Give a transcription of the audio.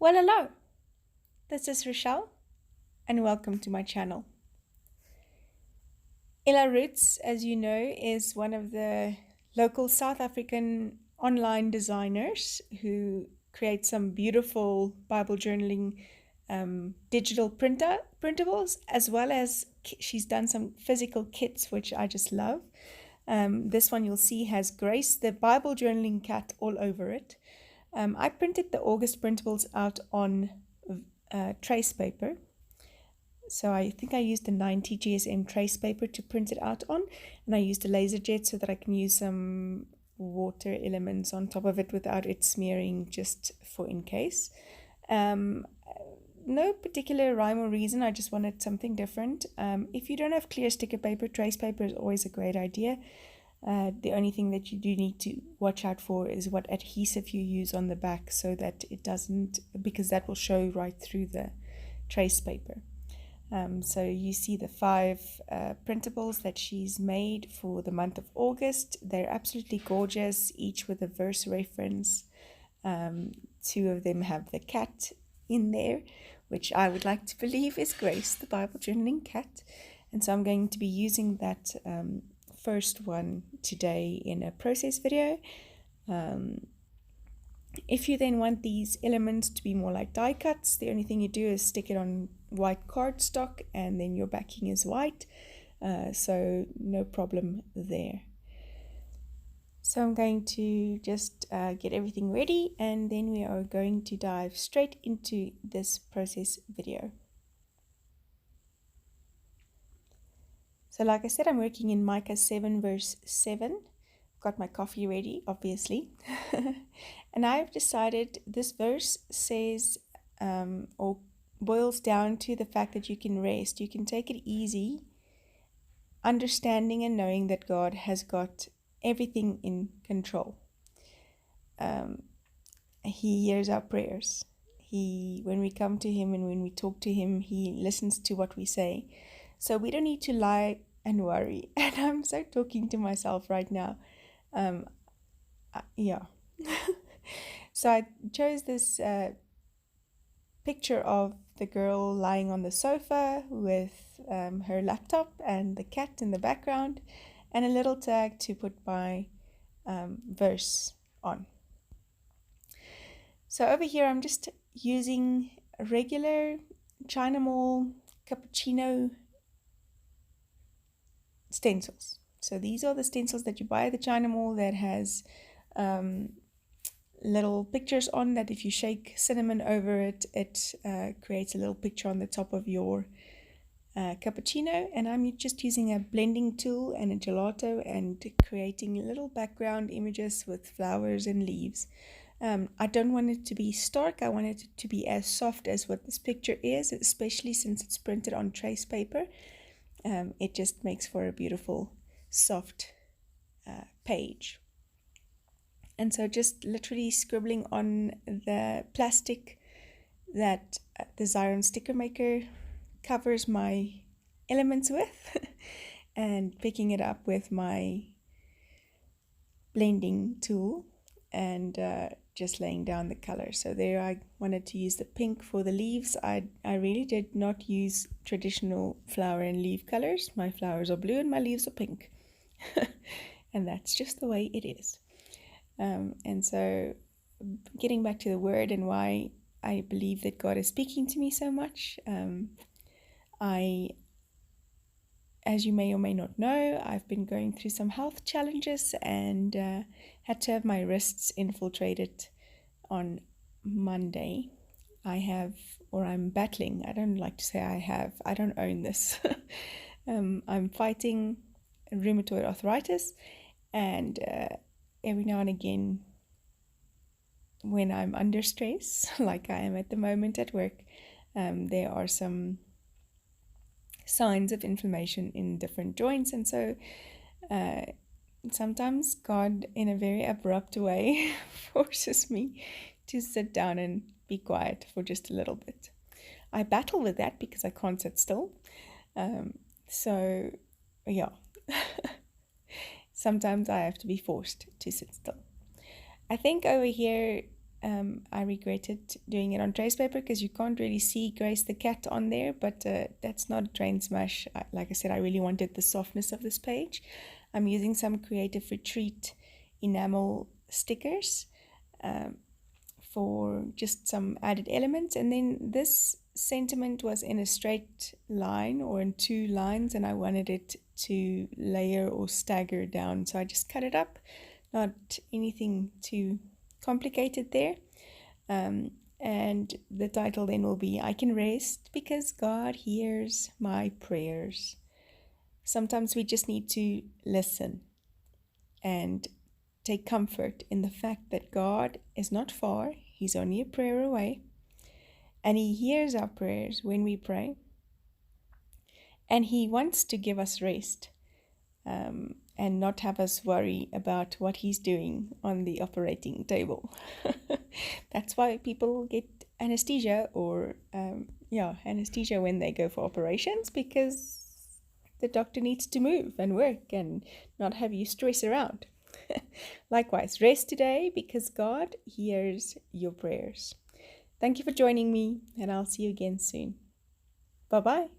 Well, hello, this is Rochelle, and welcome to my channel. Ella Roetz, as you know, is one of the local South African online designers who creates some beautiful Bible journaling digital printables, as well as she's done some physical kits, which I just love. This one you'll see has Grace, the Bible journaling cat, all over it. I printed the August printables out on trace paper. So I think I used the 90 GSM trace paper to print it out on, and I used a laser jet so that I can use some water elements on top of it without it smearing, just for in case. No particular rhyme or reason, I just wanted something different. If you don't have clear sticker paper, trace paper is always a great idea. The only thing that you do need to watch out for is what adhesive you use on the back, so that it doesn't, because that will show right through the trace paper. So you see the 5 printables that she's made for the month of August. They're absolutely gorgeous, each with a verse reference. 2 of them have the cat in there, which I would like to believe is Grace, the Bible journaling cat. And so I'm going to be using that first one today in a process video. If you then want these elements to be more like die cuts, the only thing you do is stick it on white cardstock, and then your backing is white, so no problem there. So I'm going to just get everything ready, and then we are going to dive straight into this process video. So like I said, I'm working in Micah 7 verse 7. Got my coffee ready, obviously. And I've decided this verse says, or boils down to the fact that you can rest. You can take it easy, understanding and knowing that God has got everything in control. He hears our prayers. When we come to Him and when we talk to Him, He listens to what we say. So we don't need to lie and worry. And I'm so talking to myself right now. Yeah. So I chose this picture of the girl lying on the sofa with her laptop and the cat in the background, and a little tag to put my verse on. So over here I'm just using regular China Mall cappuccino stencils. So these are the stencils that you buy at the China Mall that has little pictures on that if you shake cinnamon over it, it creates a little picture on the top of your cappuccino. And I'm just using a blending tool and a gelato and creating little background images with flowers and leaves. I don't want it to be stark. I want it to be as soft as what this picture is, especially since it's printed on trace paper. It just makes for a beautiful soft page. And so just literally scribbling on the plastic that the Xyron sticker maker covers my elements with and picking it up with my blending tool and just laying down the color. So there I wanted to use the pink for the leaves. I really did not use traditional flower and leaf colors. My flowers are blue and my leaves are pink. And that's just the way it is. And so getting back to the word and why I believe that God is speaking to me so much, as you may or may not know, I've been going through some health challenges and had to have my wrists infiltrated on Monday. I'm battling. I don't like to say I don't own this. I'm fighting rheumatoid arthritis, and every now and again, when I'm under stress, like I am at the moment at work, there are some signs of inflammation in different joints. And so sometimes God, in a very abrupt way, forces me to sit down and be quiet for just a little bit. I battle with that because I can't sit still. So, yeah. Sometimes I have to be forced to sit still. I think over here I regretted doing it on trace paper because you can't really see Grace the cat on there, but that's not a train smash. Like I said, I really wanted the softness of this page. I'm using some Creative Retreat Enamel stickers for just some added elements, and then this sentiment was in a straight line or in 2 lines, and I wanted it to layer or stagger down, so I just cut it up. Not anything too complicated there. And the title then will be, I Can Rest Because God Hears My Prayers. Sometimes we just need to listen and take comfort in the fact that God is not far. He's only a prayer away. And He hears our prayers when we pray. And He wants to give us rest and not have us worry about what He's doing on the operating table. That's why people get anesthesia or, anesthesia when they go for operations, because the doctor needs to move and work and not have you stress around. Likewise, rest today because God hears your prayers. Thank you for joining me, and I'll see you again soon. Bye-bye.